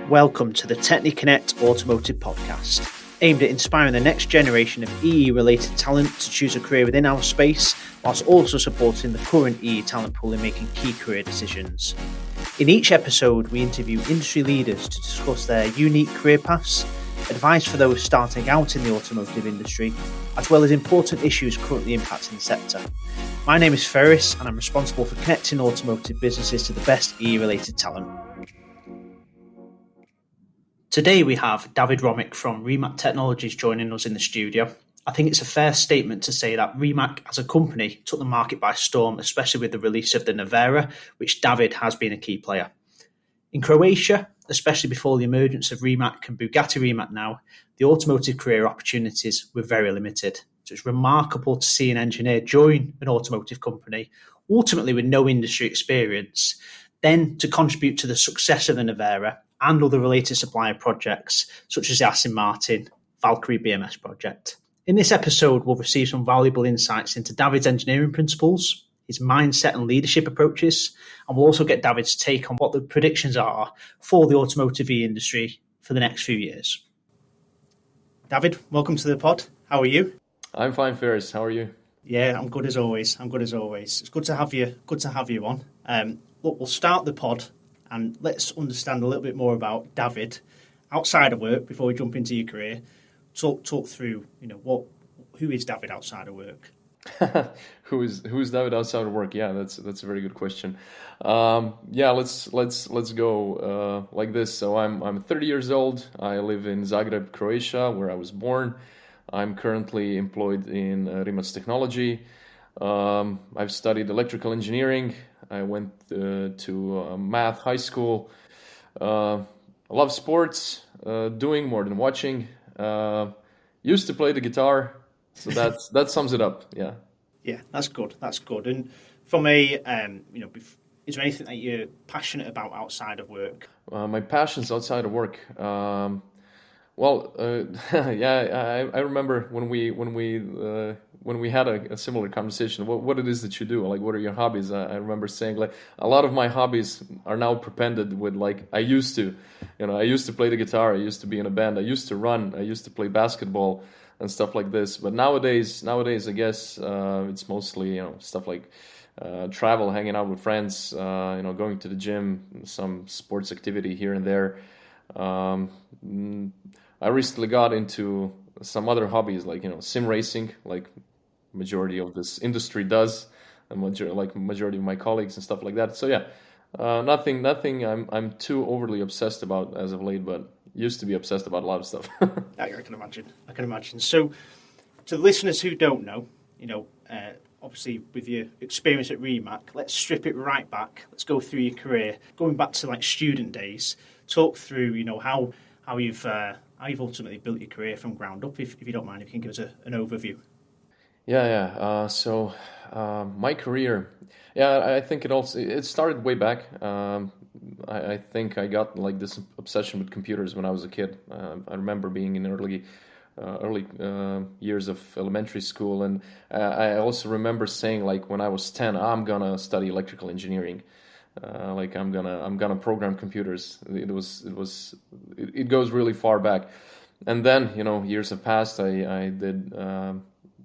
Welcome to the Techne Automotive Podcast, aimed at inspiring the next generation of EE-related talent to choose a career within our space, whilst also supporting the current EE talent pool in making key career decisions. In each episode, we interview industry leaders to discuss their unique career paths, advice for those starting out in the automotive industry, as well as important issues currently impacting the sector. My name is Ferris, and I'm responsible for connecting automotive businesses to the best EE-related talent. Today we have David Romic from Rimac Technologies joining us in the studio. I think it's a fair statement to say that Rimac as a company took the market by storm, especially with the release of the Nevera, which David has been a key player. In Croatia, especially before the emergence of Rimac and Bugatti Rimac now, the automotive career opportunities were very limited. So it's remarkable to see an engineer join an automotive company, ultimately with no industry experience, then to contribute to the success of the Nevera and other related supplier projects, such as the Aston Martin Valkyrie BMS project. In this episode, we'll receive some valuable insights into David's engineering principles, his mindset and leadership approaches, and we'll also get David's take on what the predictions are for the automotive industry for the next few years. David, welcome to the pod. How are you? I'm fine, Ferris. How are you? Yeah, I'm good as always. It's good to have you on. Look, we'll start the pod and let's understand a little bit more about David outside of work before we jump into your career. Talk through, who is David outside of work? Who is David outside of work? Yeah, that's a very good question. Let's go like this. So I'm 30 years old. I live in Zagreb, Croatia, where I was born. I'm currently employed in Rimac Technology. I've studied electrical engineering. I went to math high school. I love sports, doing more than watching. Used to play the guitar, so that sums it up. Yeah. Yeah, that's good. And from a is there anything that you're passionate about outside of work? My passions outside of work. I remember when we had a similar conversation, what it is that you do, like what are your hobbies? I remember saying like a lot of my hobbies are now prepended with like I used to play the guitar, I used to be in a band, I used to run, I used to play basketball and stuff like this. But nowadays I guess it's mostly stuff like travel, hanging out with friends, going to the gym, some sports activity here and there. I recently got into some other hobbies like sim racing, like majority of this industry does, and majority of my colleagues and stuff like that. So yeah, nothing I'm too overly obsessed about as of late, but used to be obsessed about a lot of stuff. I can imagine. So to the listeners who don't know, obviously with your experience at Rimac, let's strip it right back. Let's go through your career, going back to like student days. Talk through how you've ultimately built your career from ground up, if you don't mind, if you can give us an overview. So my career, I think it started way back. I think I got like this obsession with computers when I was a kid. I remember being in early years of elementary school, and I also remember saying like when I was 10, I'm gonna study electrical engineering. Like I'm gonna program computers. It goes really far back, and then years have passed. I did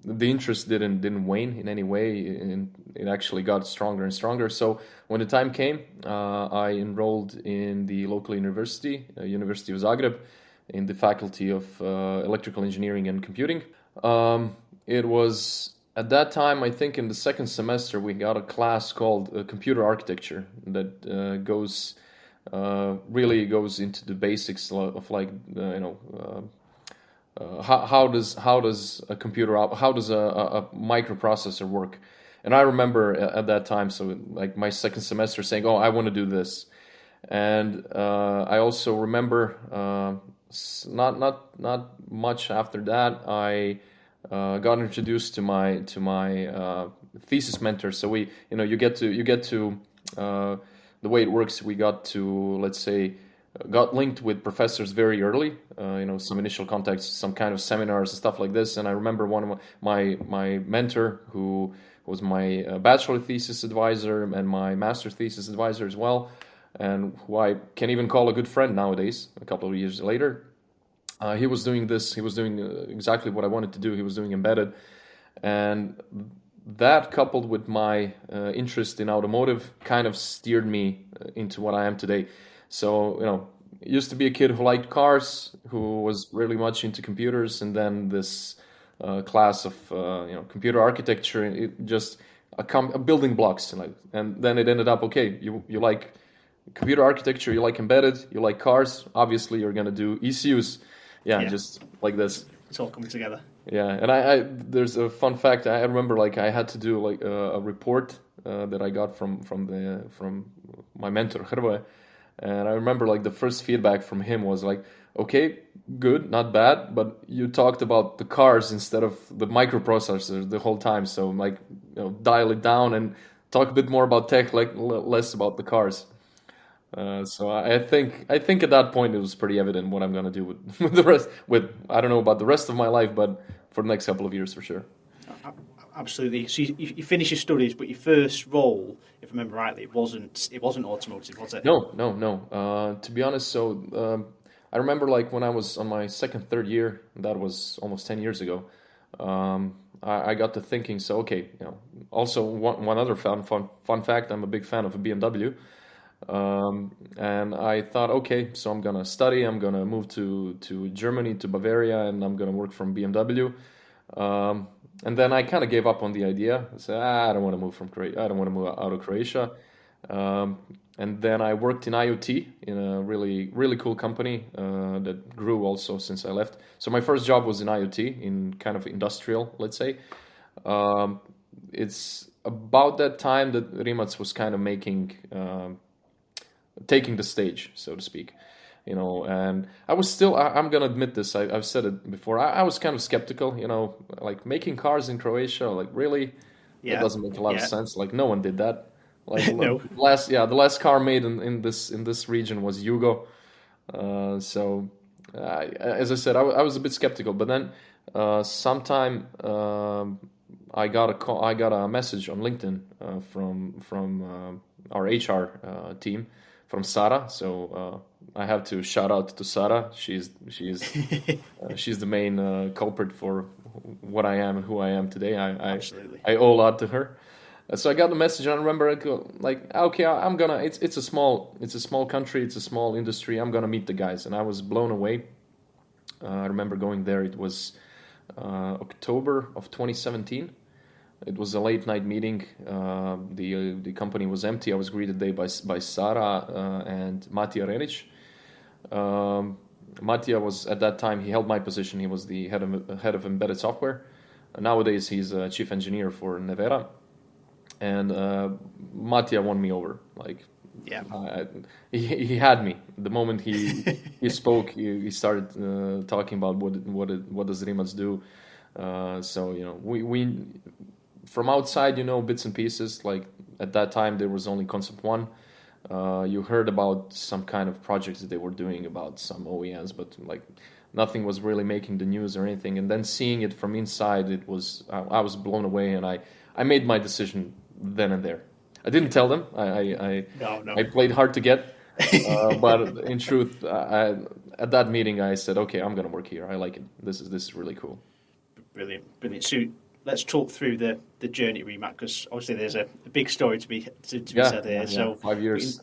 the interest didn't wane in any way, and it actually got stronger and stronger. So when the time came, I enrolled in the local university, University of Zagreb, in the faculty of electrical engineering and computing. It was at that time, I think in the second semester, we got a class called computer architecture that really goes into the basics of like how does a microprocessor work. And I remember at that time, so like my second semester, saying, "Oh, I want to do this." And I also remember not much after that, I got introduced to my thesis mentor. So you get to the way it works. We got to, let's say, got linked with professors very early. Some initial contacts, some kind of seminars and stuff like this. And I remember one of my mentor, who was my bachelor thesis advisor and my master thesis advisor as well. and who I can even call a good friend nowadays, a couple of years later. He was doing this. He was doing exactly what I wanted to do. He was doing embedded, and that coupled with my interest in automotive kind of steered me into what I am today. So, used to be a kid who liked cars, who was really much into computers, and then this class of computer architecture, it just a building blocks, and then it ended up, okay, you like computer architecture, you like embedded, you like cars, obviously you're going to do ECUs. Yeah, just like this. It's all coming together. Yeah, and I there's a fun fact. I remember like I had to do like a report that I got from my mentor Hrvoje, and I remember like the first feedback from him was like, okay, good, not bad, but you talked about the cars instead of the microprocessors the whole time. So like, dial it down and talk a bit more about tech, like less about the cars. So I think at that point it was pretty evident what I'm gonna do with the rest. With I don't know about the rest of my life, but for the next couple of years for sure. Absolutely. So you finished your studies, but your first role, if I remember rightly, it wasn't automotive, was it? No. To be honest, so I remember like when I was on my second, third year, that was almost 10 years ago. I got to thinking. So okay, also one other fun fact. I'm a big fan of a BMW. And I thought, okay, so I'm gonna study. I'm gonna move to Germany, to Bavaria, and I'm gonna work from BMW. And then I kind of gave up on the idea. I said, I don't want to move from Croatia. I don't want to move out of Croatia. And then I worked in IoT in a really, really cool company that grew also since I left. So my first job was in IoT, in kind of industrial, let's say. It's about that time that Rimac was kind of taking the stage, so to speak, and I was still, I'm gonna admit this, I've said it before, I was kind of skeptical, like making cars in Croatia, like really, that doesn't make a lot of sense, like no one did that, like No. the last car made in this region was Yugo, so as I said, I was a bit skeptical, but then sometime I got a message on LinkedIn from our HR team from Sara. So I have to shout out to Sara. She's the main culprit for what I am and who I am today. Absolutely. I owe a lot to her. So I got the message, and I remember like, okay, I'm gonna. It's a small country. It's a small industry. I'm gonna meet the guys, and I was blown away. I remember going there. It was October of 2017. It was a late night meeting. The company was empty. I was greeted there by Sara and Matija Renic. Matija was at that time, he held my position. He was the head of embedded software. Nowadays he's a chief engineer for Nevera. And Matija won me over. Like, he had me. The moment he spoke, he started talking about what does Rimac do. So we from outside, bits and pieces. Like at that time, there was only Concept One. You heard about some kind of projects that they were doing about some OEMs, but like nothing was really making the news or anything. And then seeing it from inside, I was blown away, and I made my decision then and there. I didn't tell them. I played hard to get, but in truth, at that meeting, I said, okay, I'm going to work here. I like it. This is really cool. Brilliant. So let's talk through the journey at Rimac, because obviously there's a big story to be said here. Yeah, so 5 years.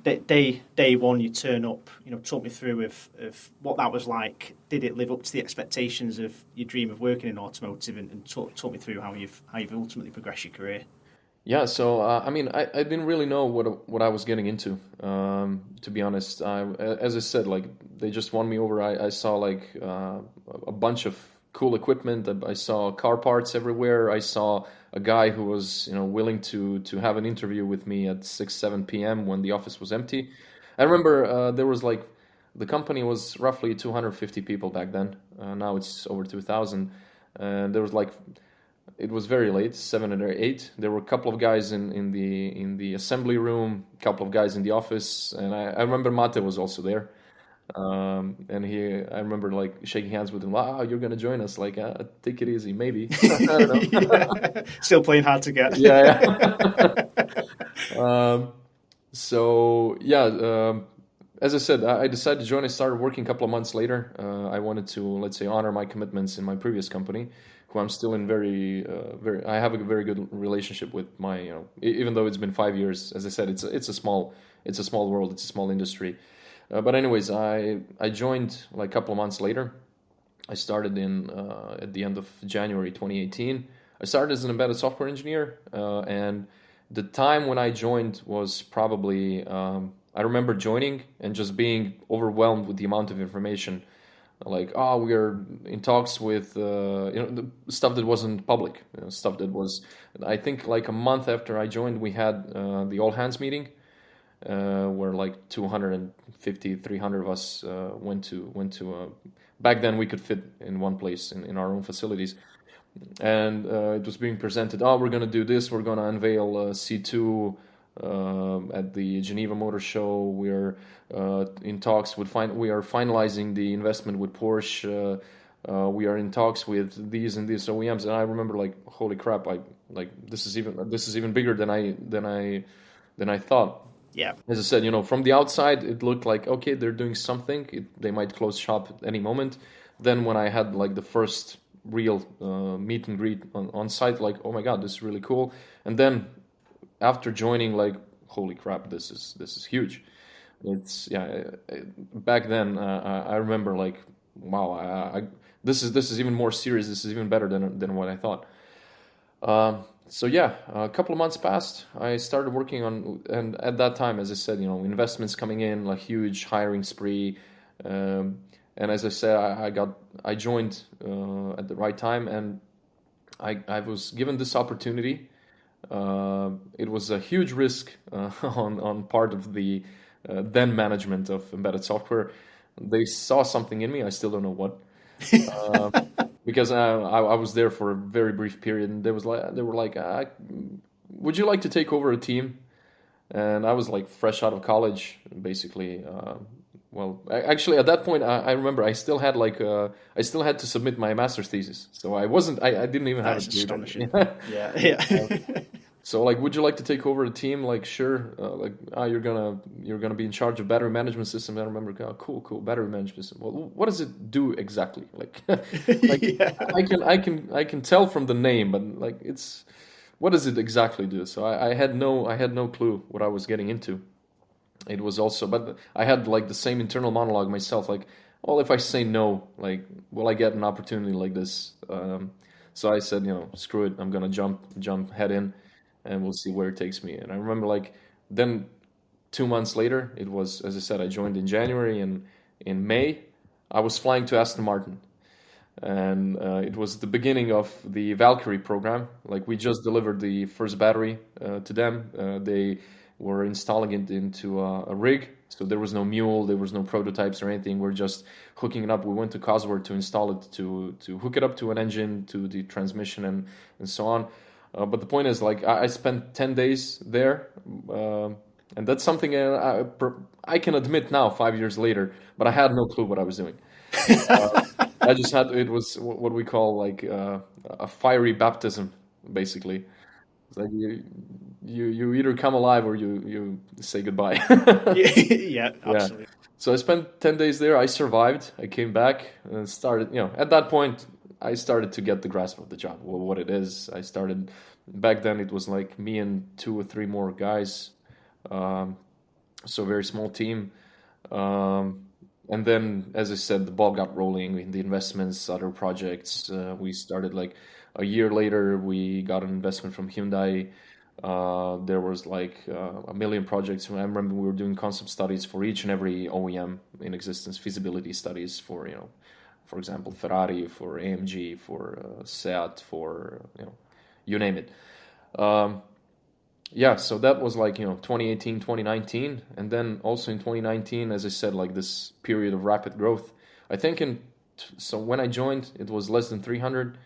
Day one, you turn up. Talk me through of what that was like. Did it live up to the expectations of your dream of working in automotive? And talk me through how you've ultimately progressed your career. Yeah, so I didn't really know what I was getting into. To be honest, as I said, like they just won me over. I saw like a bunch of cool equipment. I saw car parts everywhere. I saw a guy who was willing to have an interview with me at 6-7 p.m. when the office was empty. I remember there was like the company was roughly 250 people back then. Now it's over 2,000, and there was like. It was very late, 7 or 8. There were a couple of guys in the assembly room, a couple of guys in the office, and I remember Mate was also there. And I remember like shaking hands with him. Wow, you're gonna join us? Like, take it easy, maybe. I don't know. Still playing hard to get. Yeah. So yeah, as I said, I decided to join. I started working a couple of months later. I wanted to, let's say, honor my commitments in my previous company, who I'm still in very. I have a very good relationship with my, even though it's been 5 years. As I said, it's a small world, it's a small industry. But anyways, I joined like a couple of months later. I started in at the end of January 2018. I started as an embedded software engineer, and the time when I joined was probably I remember joining and just being overwhelmed with the amount of information. Like, oh, we are in talks with the stuff that wasn't public, stuff that was. I think like a month after I joined, we had the all hands meeting, where like 250, 300 of us went to. Back then, we could fit in one place in our own facilities, and it was being presented. Oh, we're going to do this. We're going to unveil C2 at the Geneva Motor Show. We're in talks with we are finalizing the investment with Porsche. We are in talks with these and these OEMs, and I remember like, holy crap! I like this is even bigger than I thought. Yeah. As I said, from the outside, it looked like, okay, they're doing something. They might close shop at any moment. Then when I had like the first real meet and greet on site, like, oh my God, this is really cool. And then after joining, like, holy crap, this is huge. It's back then I remember like, wow, this is even more serious. This is even better than what I thought. So yeah, a couple of months passed. I started working on, and at that time, as I said, investments coming in, like huge hiring spree. And as I said, I joined at the right time, and I was given this opportunity. It was a huge risk on part of the then management of embedded software. They saw something in me. I still don't know what. Because I was there for a very brief period, and they were like, "Would you like to take over a team?" And I was like fresh out of college, basically. Well, actually, at that point, I remember I still had I still had to submit my master's thesis, so I didn't even have That is a degree. astonishing. Yeah, yeah. So like, would you like to take over a team? Like, sure. Like, you're gonna be in charge of battery management system. I remember, oh, cool, battery management system. Well, what does it do exactly? Like, like Yeah. I can tell from the name, but like, what does it exactly do? So I had no clue what I was getting into. It was also, but I had like the same internal monologue myself. Like, well, if I say no, like, will I get an opportunity like this? So I said, screw it. I'm gonna jump head in, and we'll see where it takes me. And I remember like then 2 months later, it was, as I said, I joined in January, and in May I was flying to Aston Martin, and it was the beginning of the Valkyrie program. Like, we just delivered the first battery to them. They were installing it into a rig, so there was no mule, there was no prototypes or anything. We're just hooking it up. We went to Cosworth to install it, to hook it up to an engine, to the transmission, and so on. But the point is, like, I spent 10 days there, and that's something I can admit now, 5 years later, but I had no clue what I was doing. I just had, it was what we call like a fiery baptism, basically. It's like you either come alive or you say goodbye. Yeah, Yeah. absolutely. So I spent 10 days there. I survived. I came back and started, at that point, I started to get the grasp of the job, what it is. I started, back then it was like me and two or three more guys. Um, so very small team. Um, and then, as I said, the ball got rolling in the investments, other projects. We started like a year later, we got an investment from Hyundai. There was like a million projects. I remember we were doing concept studies for each and every OEM in existence, feasibility studies for, for example, Ferrari, for AMG, for Seat, for, you name it. Um, yeah, so that was like, 2018, 2019. And then also in 2019, as I said, like this period of rapid growth. I think so when I joined, it was less than 300.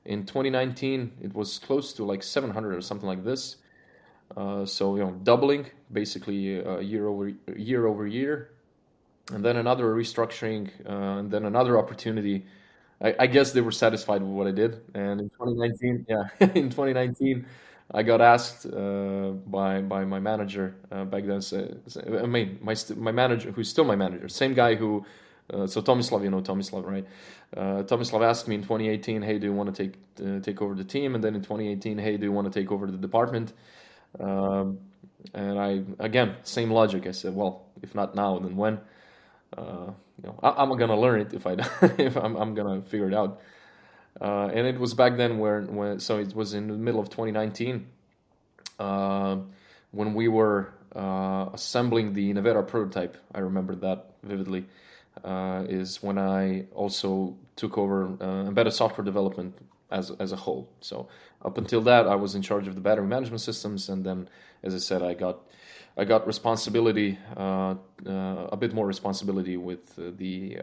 In 2019, it was close to like 700 or something like this. So, doubling basically year over year. And then another restructuring, and then another opportunity. I guess they were satisfied with what I did. And in 2019, yeah, in 2019, I got asked by my manager back then. I mean, my manager, who's still my manager, same guy who. So Tomislav, you know Tomislav, right? Tomislav asked me in 2018, "Hey, do you want to take over the team?" And then in 2018, "Hey, do you want to take over the department?" Um, and I again, same logic. I said, "Well, if not now, then when?" I'm gonna learn it if I if I'm gonna figure it out. And it was back then when so it was in the middle of 2019 uh, when we were assembling the Nevera prototype. I remember that vividly. Is when I also took over embedded software development as a whole. So up until that, I was in charge of the battery management systems, and then, as I said, I got responsibility, a bit more responsibility with the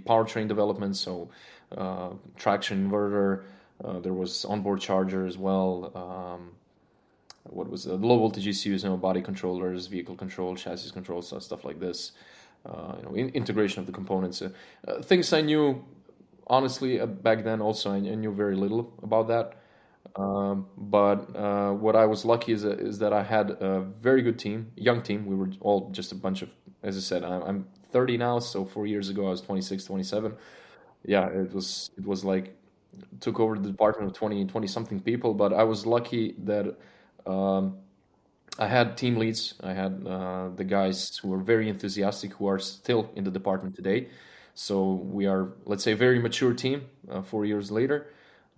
powertrain development. So traction inverter, there was onboard charger as well. What was low voltage ECUs, body controllers, vehicle control, chassis control, stuff like this. Integration of the components, things I knew honestly back then. Also, I knew very little about that. But what I was lucky is that I had a very good team, young team. We were all just a bunch of, as I said, I'm 30 now, so 4 years ago I was 26, 27. Yeah, it was like took over the department of 20 something people, but I was lucky that um, I had team leads. I had the guys who were very enthusiastic, who are still in the department today. So we are, let's say, a very mature team. 4 years later,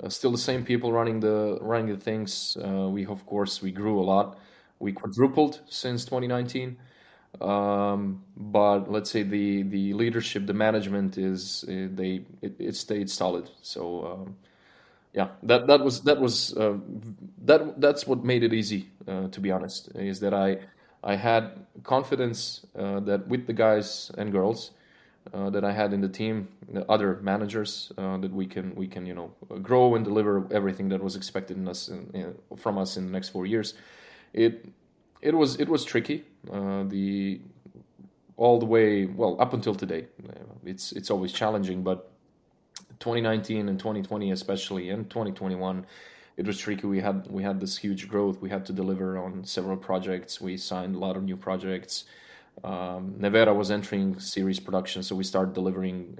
still the same people running the things. We grew a lot. We quadrupled since 2019. But let's say the leadership, the management it stayed solid. So yeah, that's what made it easy. To be honest, is that I had confidence that with the guys and girls that I had in the team, the other managers, that we can grow and deliver everything that was expected from us in the next 4 years. It was tricky. The all the way, well, up until today. It's always challenging, but 2019 and 2020 especially, and 2021, it was tricky. We had this huge growth. We had to deliver on several projects. We signed a lot of new projects. Nevera was entering series production, so we started delivering.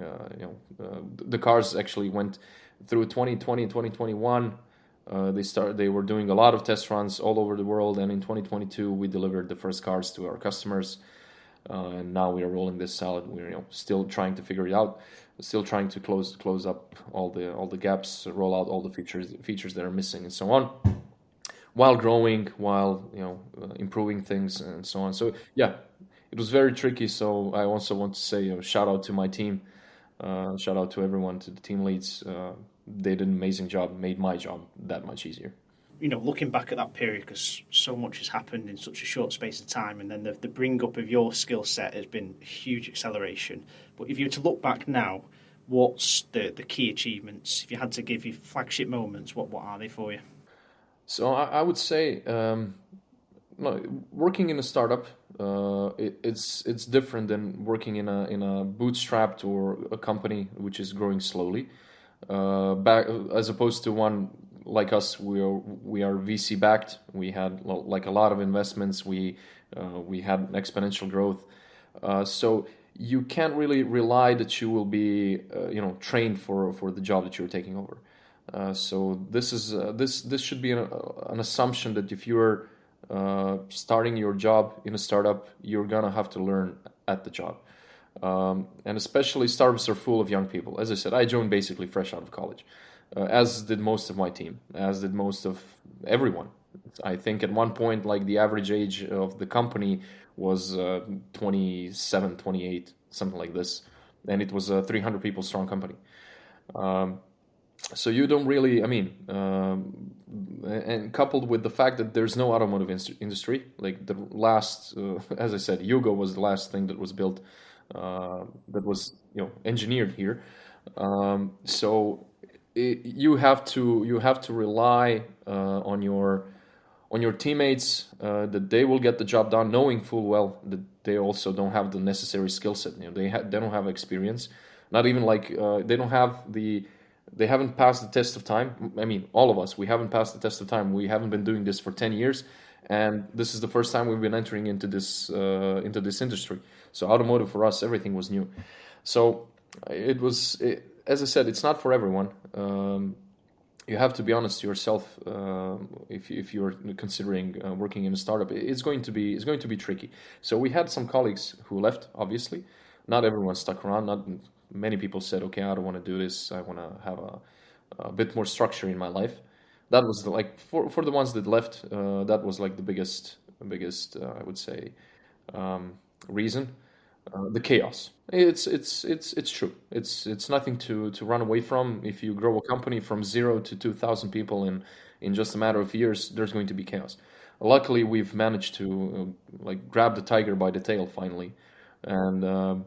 The cars actually went through 2020 and 2021. They were doing a lot of test runs all over the world, and in 2022 we delivered the first cars to our customers. And now we are rolling this out. We're still trying to figure it out, still trying to close up all the gaps, roll out all the features that are missing, and so on, while growing, while improving things, and so on. So yeah, it was very tricky. So I also want to say shout out to my team, shout out to everyone, to the team leads. They did an amazing job, made my job that much easier. Looking back at that period, because so much has happened in such a short space of time, and then the bring up of your skill set has been huge acceleration. But if you were to look back now, what's the key achievements? If you had to give your flagship moments, what are they for you? So I would say, working in a startup, it's different than working in a bootstrapped or a company which is growing slowly. Back as opposed to one like us, we are VC backed. We had like a lot of investments. We had exponential growth. So you can't really rely that you will be trained for the job that you're taking over. So this should be an assumption that if you're starting your job in a startup, you're gonna have to learn at the job. And especially startups are full of young people. As I said, I joined basically fresh out of college, as did most of my team, as did most of everyone. I think at one point, like the average age of the company was 27, 28, something like this. And it was a 300 people strong company. So you don't really, and coupled with the fact that there's no automotive industry, like the last, as I said, Yugo was the last thing that was built, that was engineered here. So you have to rely on your teammates, that they will get the job done, knowing full well that they also don't have the necessary skill set. They don't have experience, not even like they don't have They haven't passed the test of time. I mean, all of us, we haven't passed the test of time. We haven't been doing this for 10 years, and this is the first time we've been entering into this industry. So automotive for us, everything was new. So as I said, it's not for everyone. You have to be honest to yourself if you're considering working in a startup. It's going to be tricky. So we had some colleagues who left. Obviously, not everyone stuck around. Not many people said, "Okay, I don't want to do this. I want to have a bit more structure in my life." That was like for the ones that left. That was like the biggest I would say reason. The chaos. It's true. It's nothing to run away from. If you grow a company from 0 to 2,000 people in just a matter of years, there's going to be chaos. Luckily, we've managed to like grab the tiger by the tail finally, and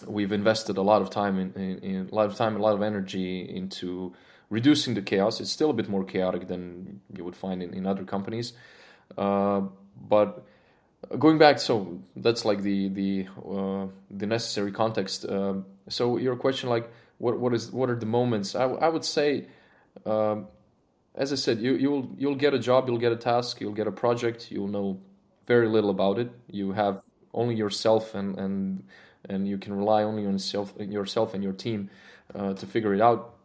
we've invested a lot of time in a lot of time, a lot of energy into reducing the chaos. It's still a bit more chaotic than you would find in other companies, but going back, so that's like the necessary context. So your question, like, what are the moments? I would say, as I said, you'll get a job, you'll get a task, you'll get a project, you'll know very little about it. You have only yourself, and you can rely only on yourself and your team to figure it out.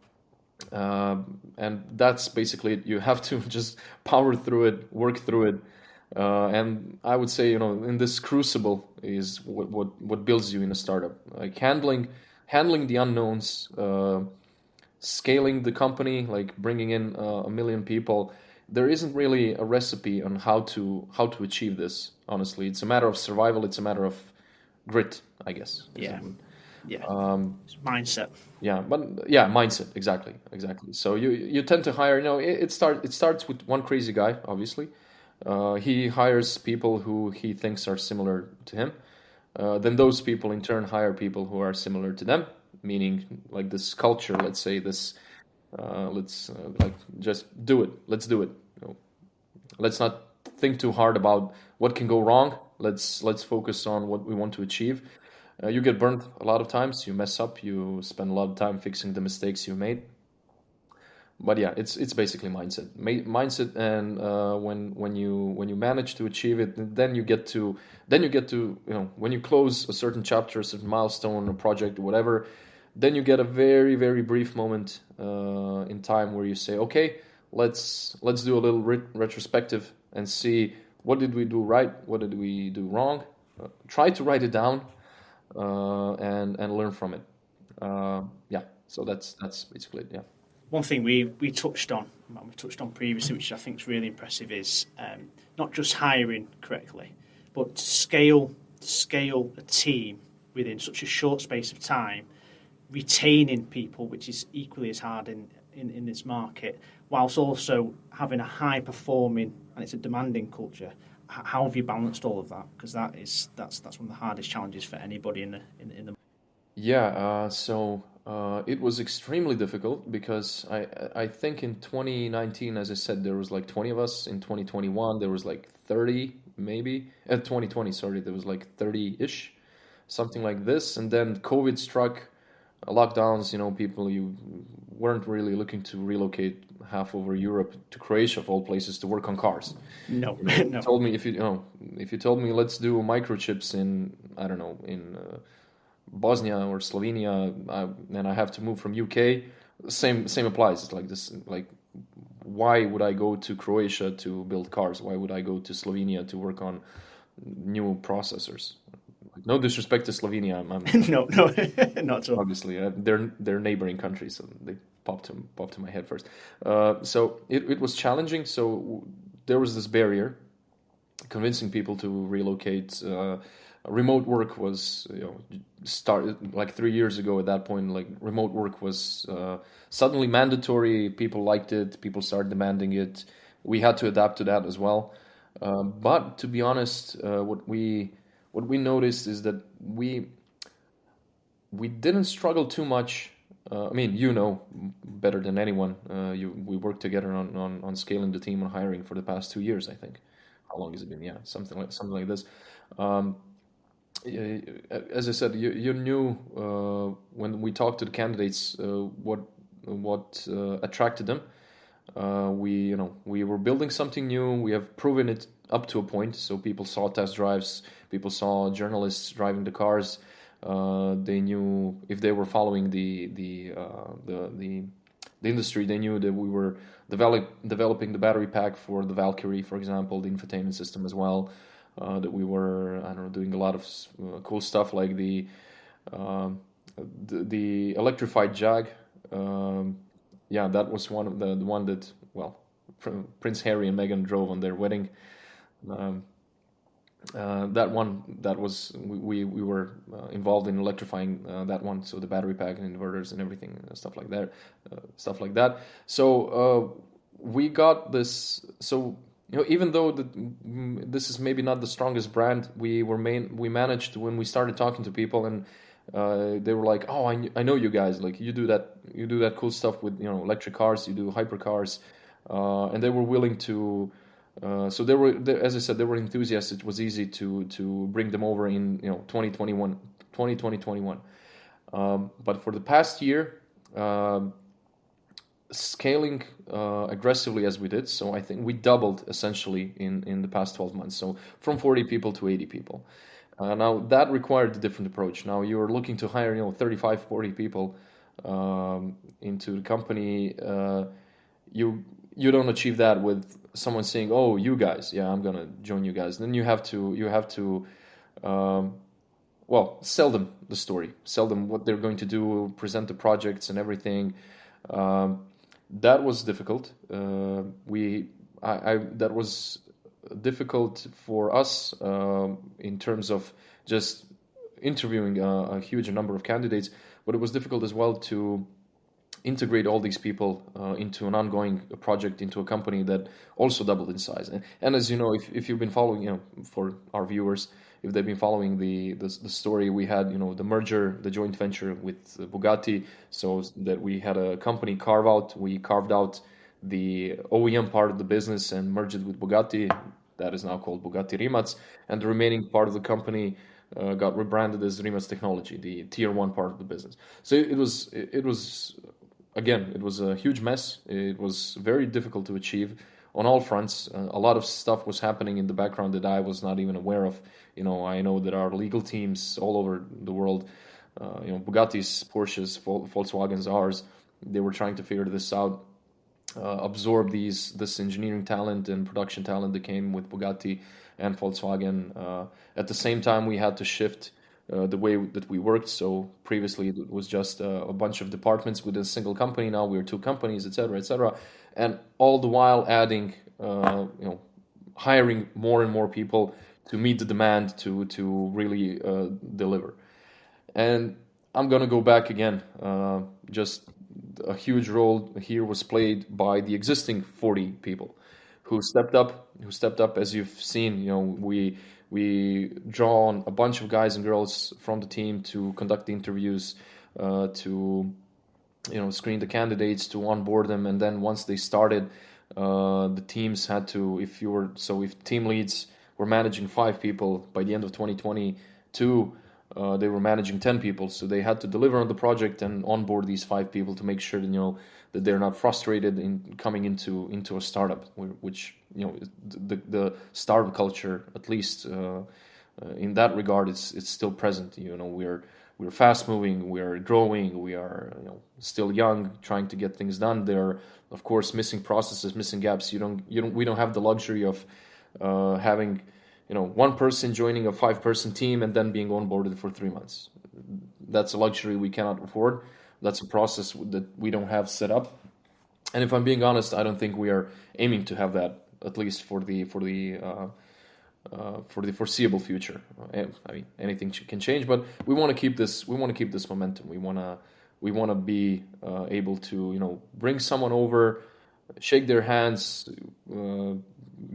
And that's basically it. You have to just power through it, work through it. And I would say, in this crucible is what builds you in a startup. Like handling the unknowns, scaling the company, like bringing in 1 million people. There isn't really a recipe on how to achieve this. Honestly, it's a matter of survival. It's a matter of grit, I guess. Yeah. Yeah. It's mindset. Yeah, but yeah, mindset, exactly. So you tend to hire. It starts with one crazy guy, obviously. He hires people who he thinks are similar to him. Then those people in turn hire people who are similar to them, meaning like this culture. Let's say this. Let's like just do it. Let's do it. Let's not think too hard about what can go wrong. Let's focus on what we want to achieve. You get burned a lot of times. You mess up. You spend a lot of time fixing the mistakes you made. But yeah, it's basically mindset, and when you manage to achieve it, then you get to when you close a certain chapter, a certain milestone, a project, whatever, then you get a very very brief moment in time where you say, okay, let's do a little retrospective and see what did we do right, what did we do wrong. Try to write it down and learn from it. Yeah, so that's basically it. Yeah. One thing we touched on previously, which I think is really impressive, is not just hiring correctly, but to scale a team within such a short space of time, retaining people, which is equally as hard in this market, whilst also having a high performing, and it's a demanding culture. How have you balanced all of that? Because that's one of the hardest challenges for anybody in the. Yeah, so it was extremely difficult because I think in 2019, as I said, there was like 20 of us. In 2021, there was like 30 maybe. 2020, sorry, there was like 30-ish, something like this. And then COVID struck, lockdowns, people, you weren't really looking to relocate half over Europe to Croatia, of all places, to work on cars. No, No. Told me if you told me let's do microchips in, I don't know, in Bosnia or Slovenia, and I have to move from UK. Same applies. It's like this. Like, why would I go to Croatia to build cars? Why would I go to Slovenia to work on new processors? No disrespect to Slovenia. No, not at all. Obviously, they're neighboring countries, so they popped to my head first. So it was challenging. So there was this barrier, convincing people to relocate. Remote work was started like 3 years ago. At that point, like remote work was suddenly mandatory. People liked it. People started demanding it. We had to adapt to that as well. But to be honest, what we noticed is that we didn't struggle too much. I mean, better than anyone. We worked together on scaling the team and hiring for the past 2 years, I think. How long has it been? Yeah, something like this. As I said, you knew when we talked to the candidates what attracted them. We were building something new. We have proven it up to a point. So people saw test drives, people saw journalists driving the cars. They knew if they were following the industry. They knew that we were developing the battery pack for the Valkyrie, for example, the infotainment system as well. That we were, I don't know, doing a lot of cool stuff like the electrified Jag. That was one of the one that, well, Prince Harry and Meghan drove on their wedding. That one, that was we were involved in electrifying that one, so the battery pack and inverters and everything, stuff like that. So we got this. So even though this is maybe not the strongest brand, we managed when we started talking to people, and they were like, "Oh, I know you guys. Like you do that cool stuff with electric cars. You do hypercars," and they were willing to. So as I said, they were enthusiasts. It was easy to bring them over in 2021. But for the past year, scaling aggressively as we did, so I think we doubled essentially in the past 12 months. So from 40 people to 80 people. Now that required a different approach. Now you're looking to hire 35, 40 people into the company. You don't achieve that with someone saying, "Oh, you guys, yeah, I'm gonna join you guys." Then you have to sell them the story, sell them what they're going to do, present the projects and everything. That was difficult. That was difficult for us in terms of just interviewing a huge number of candidates, but it was difficult as well to integrate all these people into an ongoing project, into a company that also doubled in size. And as you know, if you've been following, for our viewers, if they've been following the story, we had the merger, the joint venture with Bugatti, so that we had a company carve out. We carved out the OEM part of the business and merged it with Bugatti. That is now called Bugatti Rimac, and the remaining part of the company got rebranded as Rimac Technology, the tier 1 part of the business. So it was again, it was a huge mess. It was very difficult to achieve on all fronts. A lot of stuff was happening in the background that I was not even aware of. I know that our legal teams all over the world, Bugattis, Porsches, Volkswagens, ours, they were trying to figure this out, absorb this engineering talent and production talent that came with Bugatti and Volkswagen. At the same time, we had to shift the way that we worked. So previously it was just a bunch of departments within a single company. Now we're 2 companies, etc. And all the while adding, hiring more and more people to meet the demand to really deliver. And I'm gonna go back again. Just a huge role here was played by the existing 40 people who stepped up. As you've seen, we draw on a bunch of guys and girls from the team to conduct the interviews, to screen the candidates, to onboard them, and then once they started, the teams had to. If team leads were managing 5 people by the end of 2022, they were managing 10 people, so they had to deliver on the project and onboard these 5 people to make sure that they're not frustrated in coming into a startup, which the startup culture, at least in that regard, it's still present. We're fast moving, we're growing, we are still young, trying to get things done. There are, of course, missing processes, missing gaps. We don't have the luxury of having one person joining a 5-person team and then being onboarded for 3 months. That's a luxury we cannot afford. That's a process that we don't have set up. And if I'm being honest, I don't think we are aiming to have that, at least for the foreseeable future. I mean, anything can change, but we want to keep this. We want to keep this momentum. We want to be able to bring someone over, shake their hands,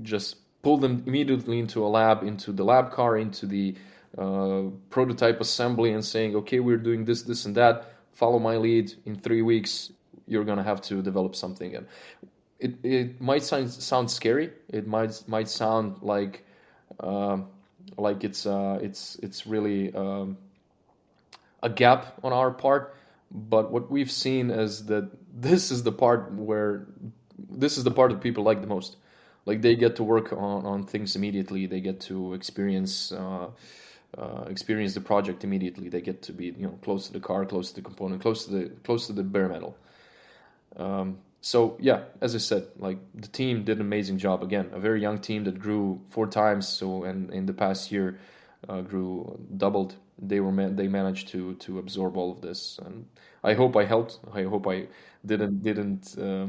just pull them immediately into a lab, into the lab car, into the prototype assembly, and saying, okay, we're doing this and that. Follow my lead. In 3 weeks, you're gonna have to develop something. And it might sound scary. It might sound like it's really a gap on our part. But what we've seen is that this is the part where this is the part that people like the most. Like they get to work on things immediately. They get to experience the project immediately. They get to be close to the car, close to the component, close to the bare metal. So yeah, as I said, like the team did an amazing job. Again, a very young team that grew 4 times. So and in the past year, grew doubled. They managed to absorb all of this, and I hope I helped. I hope I didn't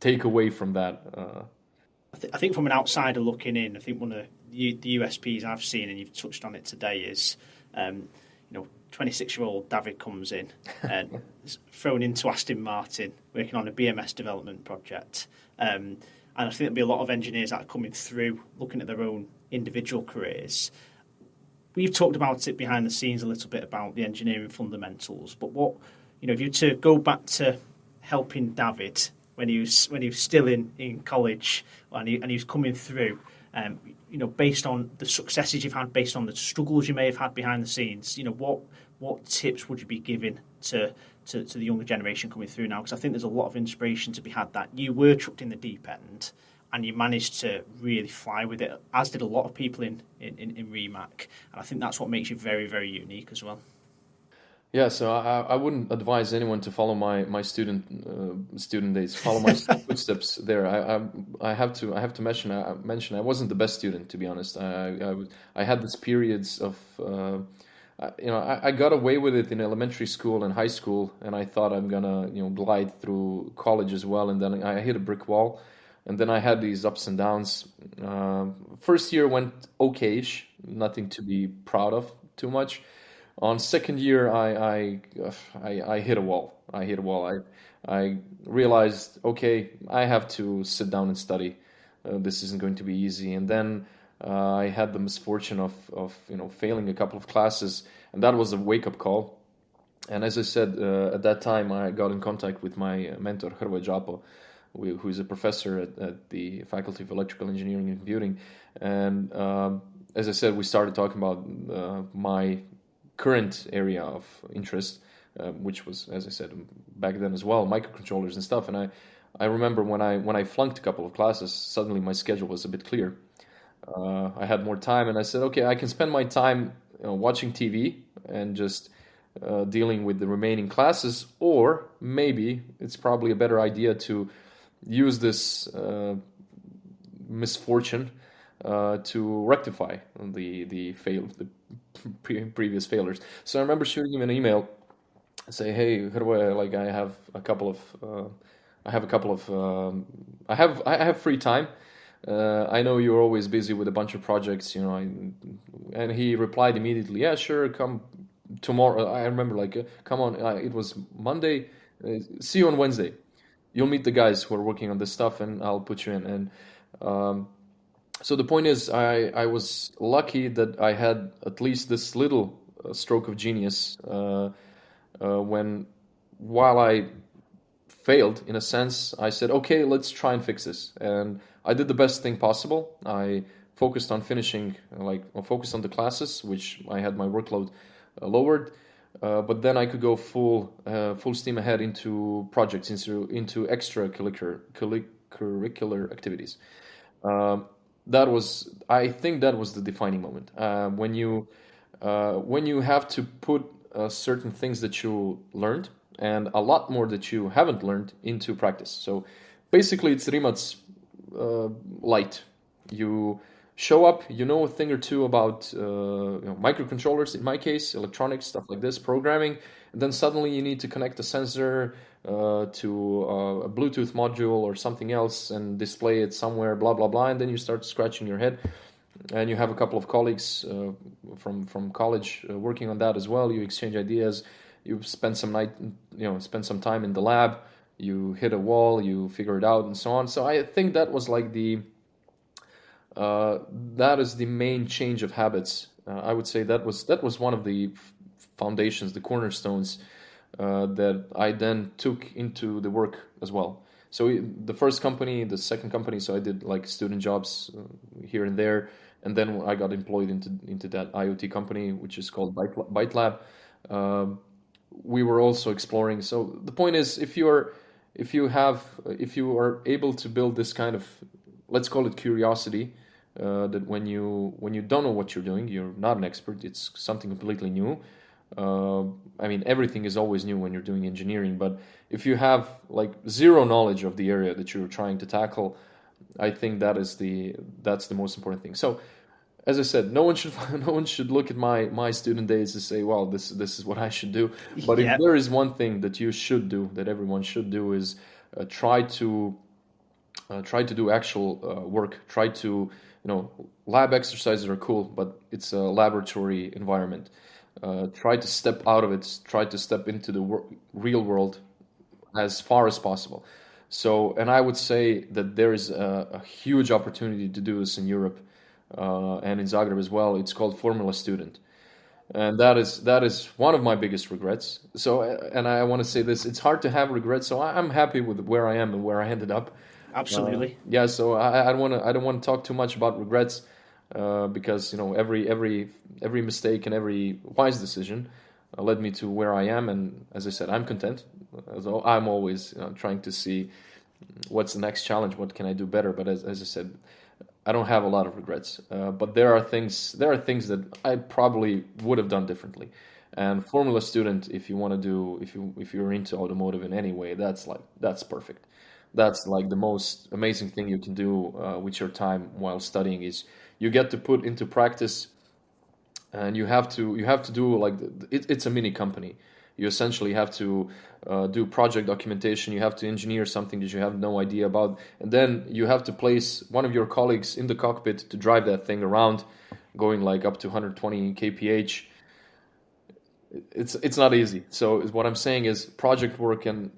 take away from that. I think from an outsider looking in, I think one of the USPs I've seen, and you've touched on it today, is 26-year-old David comes in and is thrown into Aston Martin, working on a BMS development project. And I think there'll be a lot of engineers that are coming through, looking at their own individual careers. We've talked about it behind the scenes a little bit about the engineering fundamentals, but if you to go back to helping David when he was still in college and he was coming through, based on the successes you've had, based on the struggles you may have had behind the scenes, what tips would you be giving to the younger generation coming through now? Because I think there's a lot of inspiration to be had that you were chucked in the deep end and you managed to really fly with it, as did a lot of people in Rimac. And I think that's what makes you very, very unique as well. Yeah, so I wouldn't advise anyone to follow my student days, follow my footsteps there. I have to mention I wasn't the best student, to be honest. I had these periods of I got away with it in elementary school and high school, and I thought I'm gonna glide through college as well, and then I hit a brick wall, and then I had these ups and downs. First year went okayish, nothing to be proud of too much. On second year, I hit a wall. I hit a wall. I realized, okay, I have to sit down and study. This isn't going to be easy. And then I had the misfortune of failing a couple of classes, and that was a wake up call. And as I said, at that time, I got in contact with my mentor, Hrvoje Đapo, who is a professor at the Faculty of Electrical Engineering and Computing. And as I said, we started talking about my current area of interest, which was, as I said, back then as well, microcontrollers and stuff. And I remember when I flunked a couple of classes, suddenly my schedule was a bit clear. I had more time, and I said, okay, I can spend my time watching TV and just dealing with the remaining classes, or maybe it's probably a better idea to use this misfortune to rectify the previous failures. So I remember shooting him an email, say, "Hey, Hrvoje, like I have a couple of I have free time. I know you're always busy with a bunch of projects, And he replied immediately, "Yeah, sure, come tomorrow." I remember, come on, it was Monday. See you on Wednesday. You'll meet the guys who are working on this stuff, and I'll put you in. And so the point is, I was lucky that I had at least this little stroke of genius while I failed, in a sense, I said, okay, let's try and fix this. And I did the best thing possible. I focused on finishing, focused on the classes, which I had my workload lowered. But then I could go full steam ahead into projects, into extracurricular activities. I think that was the defining moment. When you have to put certain things that you learned and a lot more that you haven't learned into practice. So basically, it's Rimac's light. You show up, you know a thing or two about microcontrollers, in my case, electronics, stuff like this, programming, and then suddenly you need to connect a sensor to a Bluetooth module or something else and display it somewhere, blah, blah, blah, and then you start scratching your head. And you have a couple of colleagues from college working on that as well. You exchange ideas. You spend some time in the lab. You hit a wall. You figure it out, and so on. So I think that was that is the main change of habits. I would say that was one of the foundations, the cornerstones that I then took into the work as well. So the first company, the second company, so I did student jobs here and there, and then I got employed into that IoT company, which is called Byte Lab. we were also exploring. So the point is, if you are able to build this kind of, let's call it curiosity, that when you don't know what you're doing, you're not an expert, it's something completely new. I mean, everything is always new when you're doing engineering, but if you have like zero knowledge of the area that you're trying to tackle, I think that's the most important thing. So, as I said, no one should no one should look at my student days to say, well, this is what I should do. But if Yeah, there is one thing that you should do, that everyone should do, is try to do actual work. Try to, lab exercises are cool, but it's a laboratory environment. Try to step out of it. Try to step into the real world as far as possible. So, and I would say that there is a huge opportunity to do this in Europe and in Zagreb as well. It's called Formula Student, and that is one of my biggest regrets. So, and I want to say this: it's hard to have regrets. So I'm happy with where I am and where I ended up. absolutely. Yeah, so I don't want to talk too much about regrets because every mistake and every wise decision led me to where I am, and as I said, I'm content. So I'm always trying to see what's the next challenge, what can I do better. But as I said, I don't have a lot of regrets. But there are things that I probably would have done differently. And Formula Student, if you want to do, if you're into automotive in any way, that's perfect. That's like the most amazing thing you can do with your time while studying, is you get to put into practice, and you have to do like it's a mini company. You essentially have to do project documentation. You have to engineer something that you have no idea about, and then you have to place one of your colleagues in the cockpit to drive that thing around, going like up to 120 kph. It's not easy. So what I'm saying is project work, and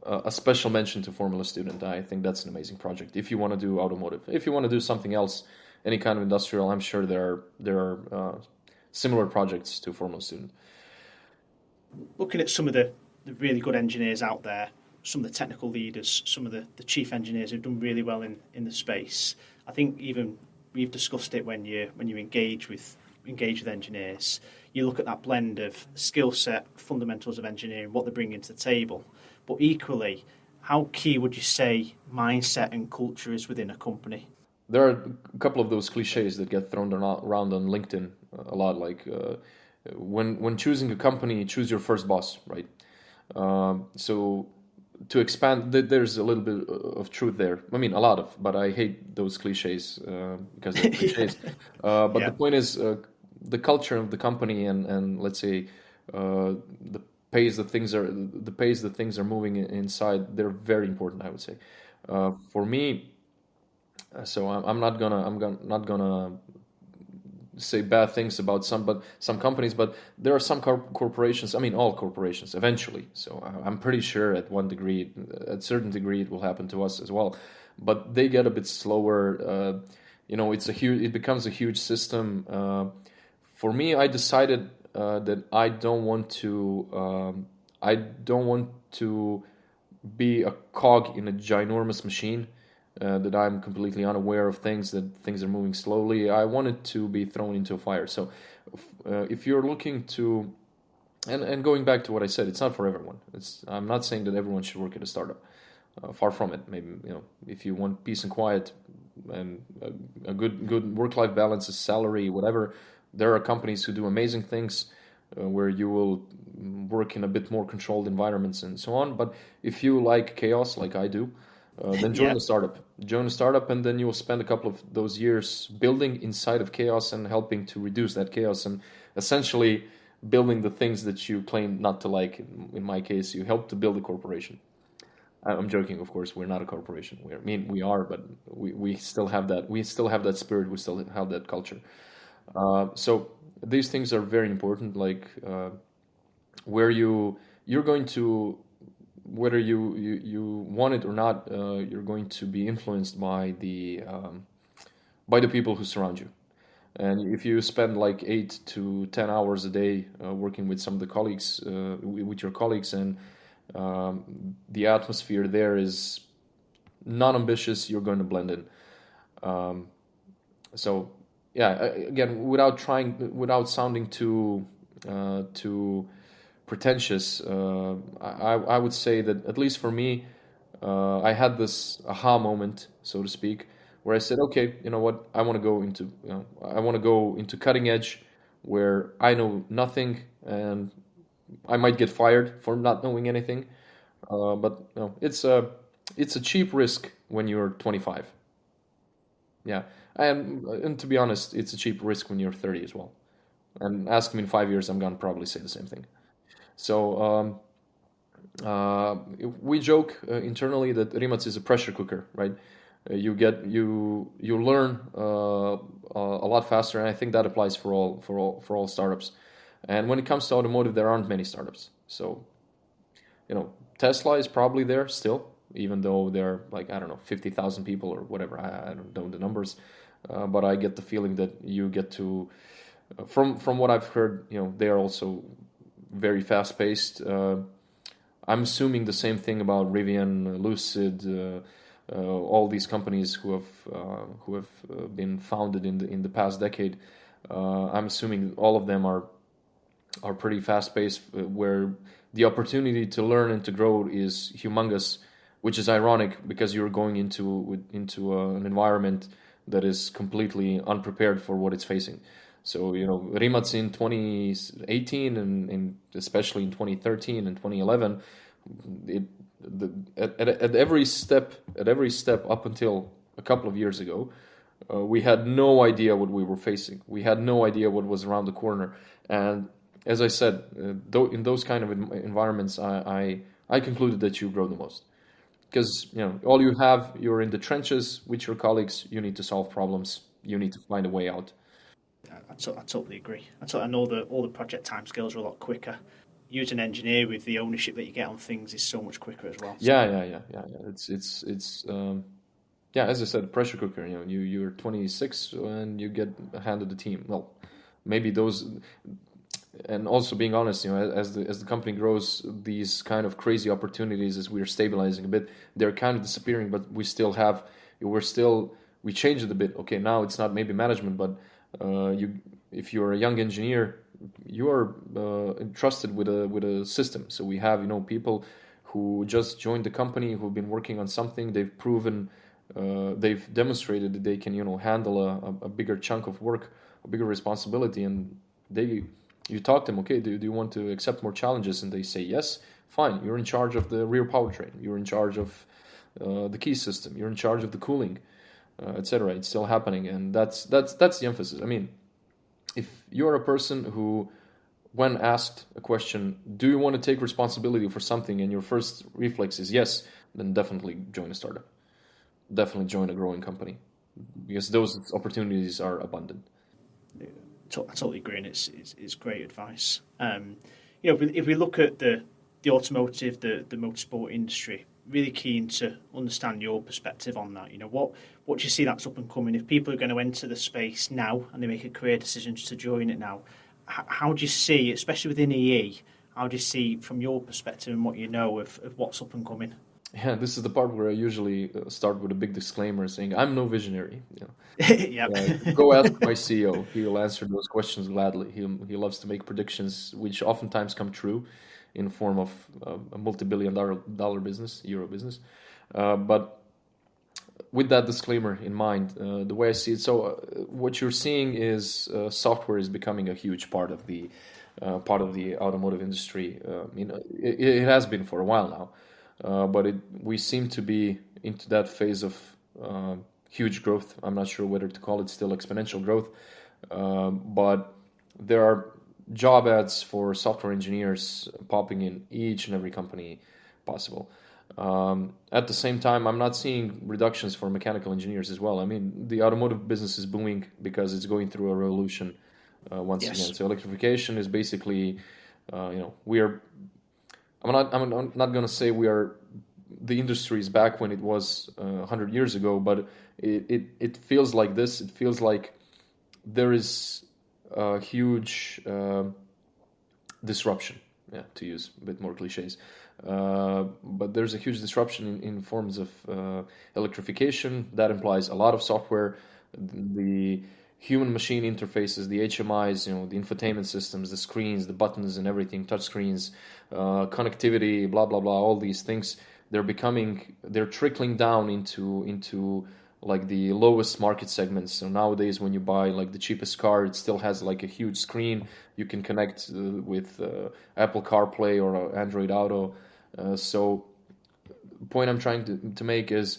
a special mention to Formula Student. I think that's an amazing project if you want to do automotive. If you want to do something else, any kind of industrial, I'm sure there are similar projects to Formula Student. Looking at some of the really good engineers out there, some of the technical leaders, some of the chief engineers who've done really well in the space. I think even we've discussed it when you engage with engineers. You look at that blend of skill set, fundamentals of engineering, what they're bringing to the table, but equally, how key would you say mindset and culture is within a company? There are a couple of those cliches that get thrown around on LinkedIn a lot, like when choosing a company, choose your first boss, right? So to expand, there's a little bit of truth there. I mean, a lot of, but I hate those cliches because they're cliches. But the Yeah, point is, the culture of the company, and let's say the pace that things are moving inside, they're very important, I would say. For me, so not gonna say bad things about some companies, but there are some corporations. I mean, all corporations eventually. So I'm pretty sure at a certain degree, it will happen to us as well. But they get a bit slower. It becomes a huge system. For me, I decided that I don't want to be a cog in a ginormous machine. That I'm completely unaware of things, that things are moving slowly. I wanted to be thrown into a fire. So if you're looking to, and going back to what I said, it's not for everyone. I'm not saying that everyone should work at a startup. Far from it. Maybe if you want peace and quiet and a good work-life balance, a salary, whatever, there are companies who do amazing things where you will work in a bit more controlled environments and so on. But if you like chaos, like I do, then join yeah, a startup. Join a startup, and then you will spend a couple of those years building inside of chaos and helping to reduce that chaos, and essentially building the things that you claim not to like. In my case, you help to build a corporation. I'm joking, of course. We're not a corporation. We are, but we still have that. We still have that spirit. We still have that culture. So these things are very important. Like where you're going to, whether you want it or not, you're going to be influenced by the people who surround you. And if you spend like 8 to 10 hours a day working with some of the colleagues, with your colleagues, and the atmosphere there is non-ambitious, you're going to blend in. Um, so yeah, again, without sounding too pretentious. I would say that, at least for me, I had this aha moment, so to speak, where I said, okay, you know what, I want to go into cutting edge, where I know nothing, and I might get fired for not knowing anything. But no, it's a cheap risk when you're 25. Yeah, and to be honest, it's a cheap risk when you're 30 as well. And ask me in 5 years, I'm gonna probably say the same thing. So uh, we joke internally that Rimac is a pressure cooker, right? You learn a lot faster, and I think that applies for all startups. And when it comes to automotive, there aren't many startups. So Tesla is probably there still, even though they're like, I don't know, 50,000 people or whatever. I don't know the numbers, but I get the feeling that you get to, from what I've heard, they are also very fast paced. I'm assuming the same thing about Rivian, Lucid, all these companies who have been founded in the past decade. I'm assuming all of them are pretty fast paced, where the opportunity to learn and to grow is humongous, which is ironic because you're going into an environment that is completely unprepared for what it's facing. So Rimac in 2018 and especially in 2013 and 2011, it at every step up until a couple of years ago, we had no idea what we were facing. We had no idea what was around the corner. And as I said, in those kind of environments, I concluded that you grow the most, because all you have, you're in the trenches with your colleagues. You need to solve problems. You need to find a way out. I totally agree. I know that all the project timescales are a lot quicker. You as an engineer, with the ownership that you get on things, is so much quicker as well. So. Yeah. It's yeah. As I said, pressure cooker. You're 26 and you get handed the team. Well, maybe those. And also, being honest, as the company grows, these kind of crazy opportunities, as we're stabilizing a bit, they're kind of disappearing. But we changed it a bit. Okay, now it's not maybe management, but if you're a young engineer, you are entrusted with a system. So we have people who just joined the company, who've been working on something. They've proven, they've demonstrated that they can handle a bigger chunk of work, a bigger responsibility, and you talk to them. Okay, do you want to accept more challenges? And they say yes. Fine, you're in charge of the rear powertrain. You're in charge of the key system. You're in charge of the cooling, etc. It's still happening, and that's the emphasis. I mean, if you're a person who, when asked a question, do you want to take responsibility for something, and your first reflex is yes, then definitely join a startup. Definitely join a growing company, because those opportunities are abundant. I totally agree, and it's great advice. If we look at the automotive, the motorsport industry, really keen to understand your perspective on that. What do you see that's up and coming? If people are going to enter the space now and they make a career decision to join it now, how do you see, especially within EE, how do you see from your perspective and what you know of what's up and coming? Yeah, this is the part where I usually start with a big disclaimer saying I'm no visionary. Yeah. Go ask my CEO. He'll answer those questions gladly. He loves to make predictions, which oftentimes come true in the form of a multi-billion-dollar business, euro business. But with that disclaimer in mind, the way I see it, so what you're seeing is software is becoming a huge part of the automotive industry. It has been for a while now, but we seem to be into that phase of huge growth. I'm not sure whether to call it still exponential growth, but there are job ads for software engineers popping in each and every company possible. At the same time, I'm not seeing reductions for mechanical engineers as well. I mean, the automotive business is booming because it's going through a revolution once again. So electrification is basically, we are. I'm not going to say we are. The industry is back when it was 100 years ago, but it feels like this. It feels like there is a huge disruption. Yeah, to use a bit more cliches. But there's a huge disruption in forms of electrification. That implies a lot of software. human-machine interfaces, the HMIs, the infotainment systems, the screens, the buttons and everything, touch screens, connectivity, blah, blah, blah, all these things, they're trickling down into like the lowest market segments. So nowadays when you buy like the cheapest car, it still has like a huge screen. You can connect with Apple CarPlay or Android Auto. So the point I'm trying to make is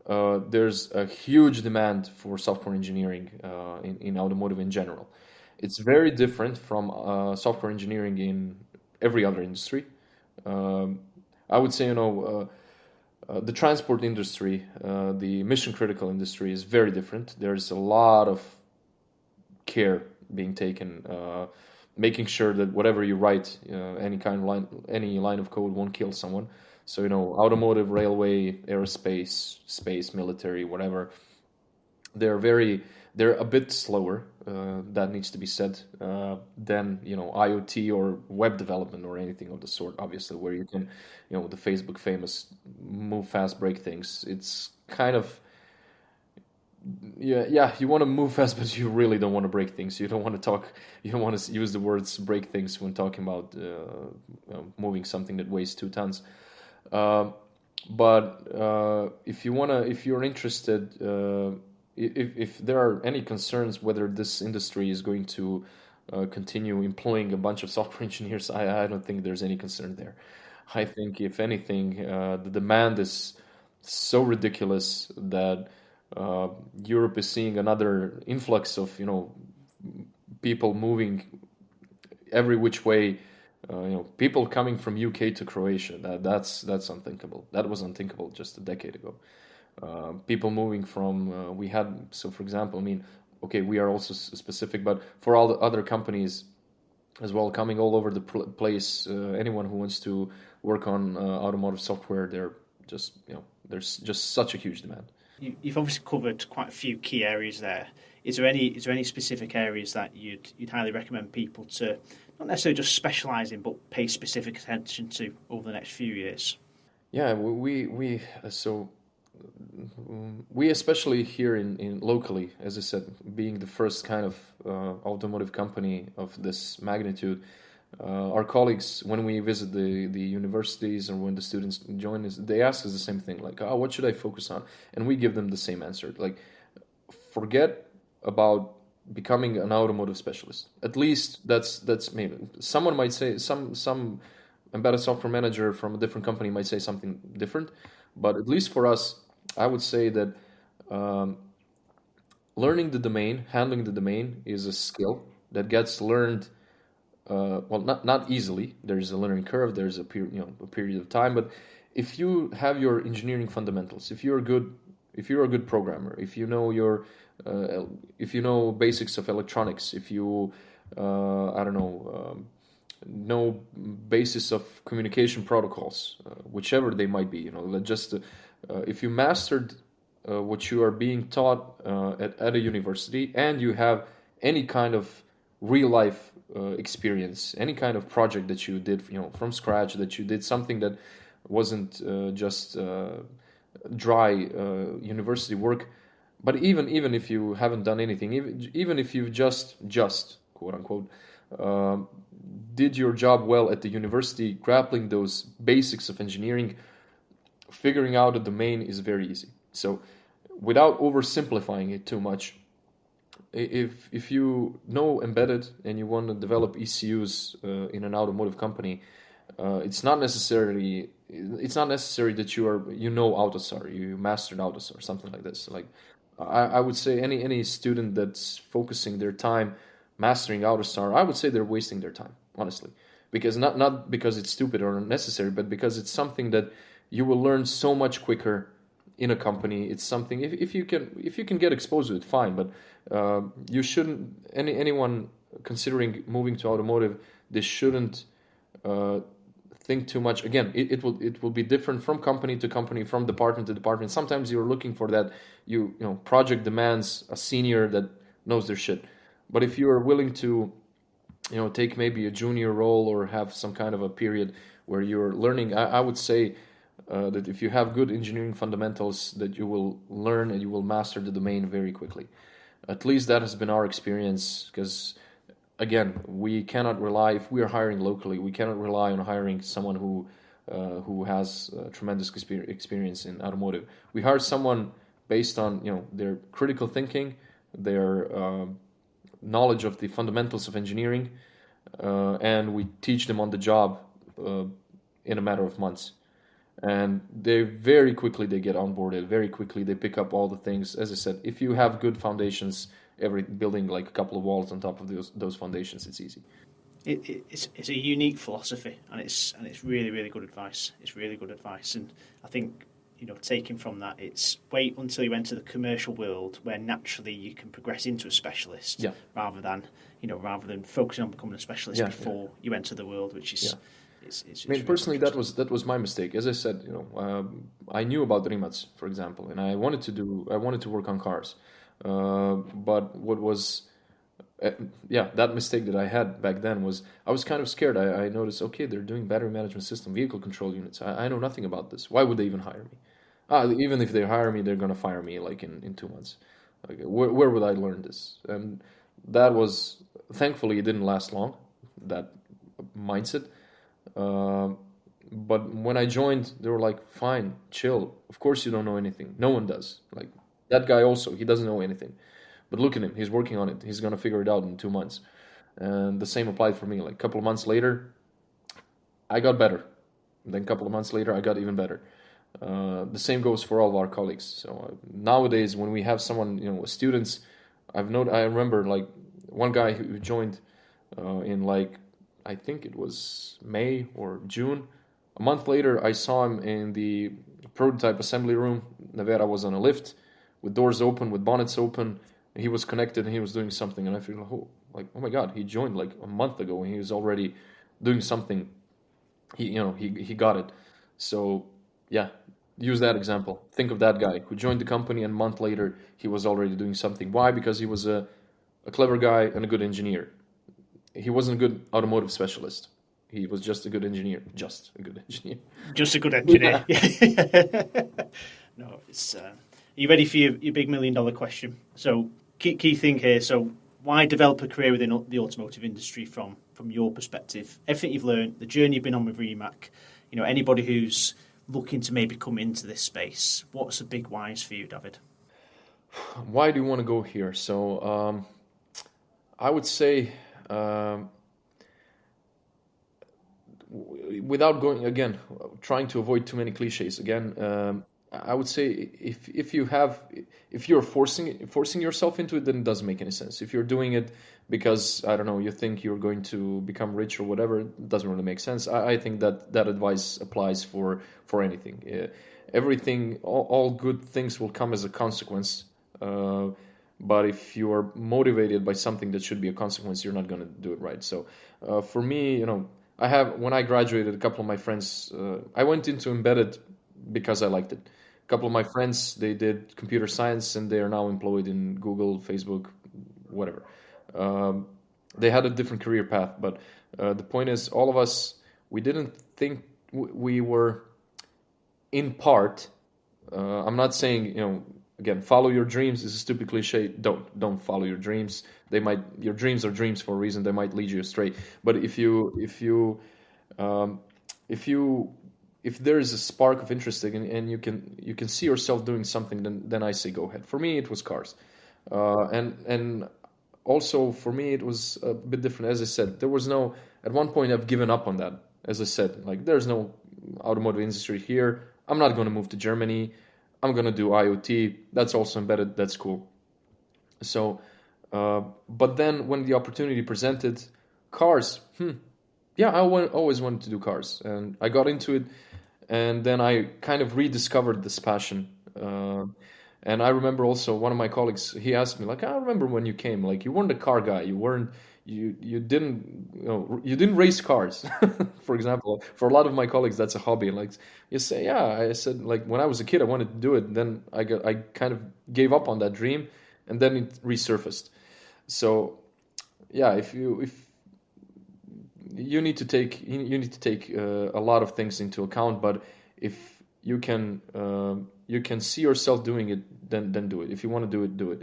there's a huge demand for software engineering in automotive in general. It's very different from software engineering in every other industry. I would say, the transport industry, the mission critical industry is very different. There's a lot of care being taken, making sure that whatever you write, any line of code won't kill someone. So, automotive, railway, aerospace, space, military, whatever, they're a bit slower, that needs to be said, than, IoT or web development or anything of the sort, obviously, where you can, the Facebook famous move fast, break things. It's kind of, yeah, you want to move fast, but you really don't want to break things. You don't want to use the words break things when talking about moving something that weighs 2 tons. But if you're interested, if there are any concerns whether this industry is going to continue employing a bunch of software engineers, I don't think there's any concern there. I think if anything, the demand is so ridiculous that Europe is seeing another influx of people moving every which way. People coming from UK to Croatia. That's unthinkable. That was unthinkable just a decade ago. People moving from we had, so for example, I mean, okay, we are also specific, but for all the other companies as well, coming all over the place, anyone who wants to work on automotive software, there's just such a huge demand. You've obviously covered quite a few key areas there. Is there any specific areas that you'd highly recommend people to not necessarily just specialise in, but pay specific attention to over the next few years? Yeah, we especially here in locally, as I said, being the first kind of automotive company of this magnitude, our colleagues, when we visit the universities or when the students join us, they ask us the same thing, like, oh, what should I focus on? And we give them the same answer, like, forget about becoming an automotive specialist. At least that's maybe someone might say, some embedded software manager from a different company might say something different, but at least for us, I would say that learning the domain, handling the domain is a skill that gets learned. Not easily. There's a learning curve. There's a period of time. But if you have your engineering fundamentals, if you're a good programmer, if you know basics of electronics, if you know basis of communication protocols, whichever they might be, if you mastered what you are being taught at a university, and you have any kind of real life experience, any kind of project that you did from scratch, that you did something that wasn't just dry university work, but even if you haven't done anything, even if you've just quote unquote did your job well at the university, grappling those basics of engineering, figuring out a domain is very easy. So without oversimplifying it too much, if you know embedded and you want to develop ECUs in an automotive company, it's not necessary that you know AUTOSAR, you mastered AUTOSAR, something like this. Like I would say any student that's focusing their time mastering AUTOSAR, I would say they're wasting their time, honestly, because not because it's stupid or unnecessary, but because it's something that you will learn so much quicker in a company. It's something, if you can get exposed to it, fine, but you shouldn't, anyone considering moving to automotive, they shouldn't think too much. Again, it will be different from company to company, from department to department. Sometimes you're looking for that, project demands a senior that knows their shit. But if you are willing to take maybe a junior role or have some kind of a period where you're learning, I would say that if you have good engineering fundamentals, that you will learn and you will master the domain very quickly. At least that has been our experience, because again, we cannot rely, if we are hiring locally, we cannot rely on hiring someone who has tremendous experience in automotive. We hire someone based on their critical thinking, their knowledge of the fundamentals of engineering, and we teach them on the job in a matter of months. And they very quickly they get onboarded. Very quickly they pick up all the things. As I said, if you have good foundations, every building like a couple of walls on top of those foundations, it's easy. It's a unique philosophy, and it's really, really good advice. It's really good advice, and I think taking from that, it's wait until you enter the commercial world where naturally you can progress into a specialist, Yeah. rather than focusing on becoming a specialist before you enter the world, which is. Yeah. It's I mean, really personally, interesting. that was my mistake. As I said, I knew about Rimac, for example, and I wanted to work on cars. But what was, that mistake that I had back then was I was kind of scared. I noticed, okay, they're doing battery management system, vehicle control units. I know nothing about this. Why would they even hire me? Even if they hire me, they're gonna fire me like in 2 months. Like, where would I learn this? And that was, thankfully, it didn't last long. That mindset. But when I joined, they were like, "Fine, chill. Of course you don't know anything. No one does. Like that guy also, he doesn't know anything. But look at him. He's working on it. He's gonna figure it out in 2 months." And the same applied for me. Like a couple of months later, I got better. Then a couple of months later, I got even better. The same goes for all of our colleagues. So nowadays, when we have someone, students, I remember like one guy who joined in like I think it was May or June. A month later, I saw him in the prototype assembly room. Nevera was on a lift with doors open, with bonnets open. He was connected and he was doing something. And I feel oh my God, he joined like a month ago and he was already doing something. He got it. So yeah, use that example. Think of that guy who joined the company and a month later he was already doing something. Why? Because he was a clever guy and a good engineer. He wasn't a good automotive specialist. He was just a good engineer. Just a good engineer. Just a good engineer. Yeah. No, it's. Are you ready for your big $1 million question? So, key thing here. So, why develop a career within the automotive industry from your perspective? Everything you've learned, the journey you've been on with Rimac. Anybody who's looking to maybe come into this space. What's the big whys for you, David? Why do you want to go here? So, I would say. Without going again, trying to avoid too many cliches. Again, I would say if you're forcing yourself into it, then it doesn't make any sense. If you're doing it because I don't know, you think you're going to become rich or whatever, it doesn't really make sense. I think that advice applies for anything. Everything, all good things will come as a consequence. But if you are motivated by something that should be a consequence, you're not going to do it right. So for me, when I graduated, a couple of my friends, I went into embedded because I liked it. A couple of my friends, they did computer science and they are now employed in Google, Facebook, whatever. They had a different career path, but the point is, all of us, we didn't think we were in part. I'm not saying, again, follow your dreams is a stupid cliche. Don't follow your dreams. Your dreams are dreams for a reason. They might lead you astray. But if there is a spark of interest and you can see yourself doing something, then I say go ahead. For me, it was cars, and also for me it was a bit different. As I said, there was no. At one point, I've given up on that. As I said, like there's no automotive industry here. I'm not going to move to Germany. I'm going to do IoT. That's also embedded. That's cool. So, but then when the opportunity presented, cars, yeah, always wanted to do cars. And I got into it. And then I kind of rediscovered this passion. And I remember also one of my colleagues, he asked me, like, I remember when you came, like, you weren't a car guy. You didn't race cars, for example. For a lot of my colleagues, that's a hobby. Like you say, yeah, I said, like when I was a kid, I wanted to do it. Then I kind of gave up on that dream, and then it resurfaced. So, yeah, if you need to take a lot of things into account, but if you can see yourself doing it, then do it. If you want to do it, do it.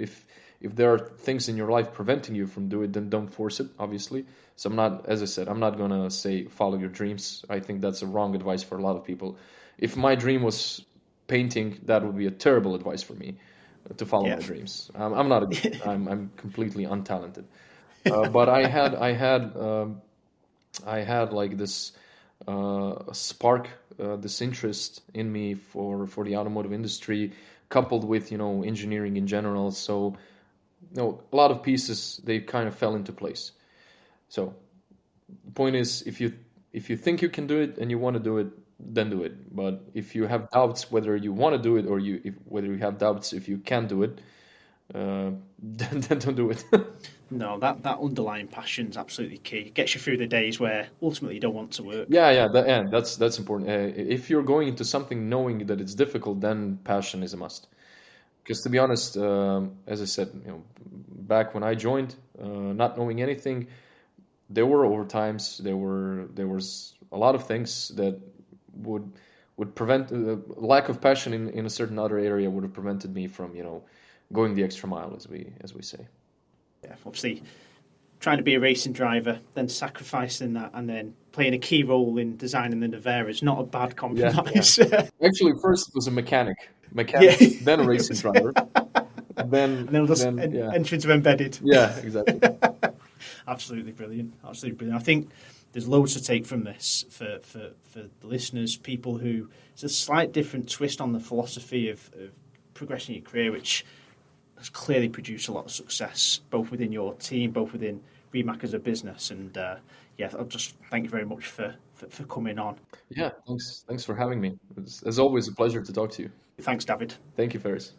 if there are things in your life preventing you from doing it, then don't force it, obviously. So I'm not, as I said, I'm not gonna say follow your dreams. I think that's a wrong advice for a lot of people. If my dream was painting, that would be a terrible advice for me to follow my dreams. I'm not a good, I'm completely untalented. But I had like this spark, this interest in me for the automotive industry, coupled with engineering in general. So a lot of pieces, they kind of fell into place. So the point is, if you think you can do it and you want to do it, then do it. But if you have doubts whether you want to do it, or whether you have doubts if you can do it, then don't do it. No, that underlying passion is absolutely key. It gets you through the days where ultimately you don't want to work. Yeah, that's important. If you're going into something knowing that it's difficult, then passion is a must. Because to be honest, as I said, back when I joined, not knowing anything, there were overtimes. There was a lot of things that would prevent lack of passion in a certain other area would have prevented me from going the extra mile, as we say. Yeah, obviously, trying to be a racing driver, then sacrificing that, and then playing a key role in designing the Nevera is not a bad compromise. Yeah. Actually, first it was a mechanic, then a racing driver, then enter into embedded. Yeah, exactly. Absolutely brilliant. Absolutely brilliant. I think there's loads to take from this for the listeners, people who, it's a slight different twist on the philosophy of progressing your career, which has clearly produced a lot of success, both within your team, both within Rimac as a business. And I'll just thank you very much for coming on. Yeah, thanks for having me. It's, as always, a pleasure to talk to you. Thanks, David. Thank you, Ferris.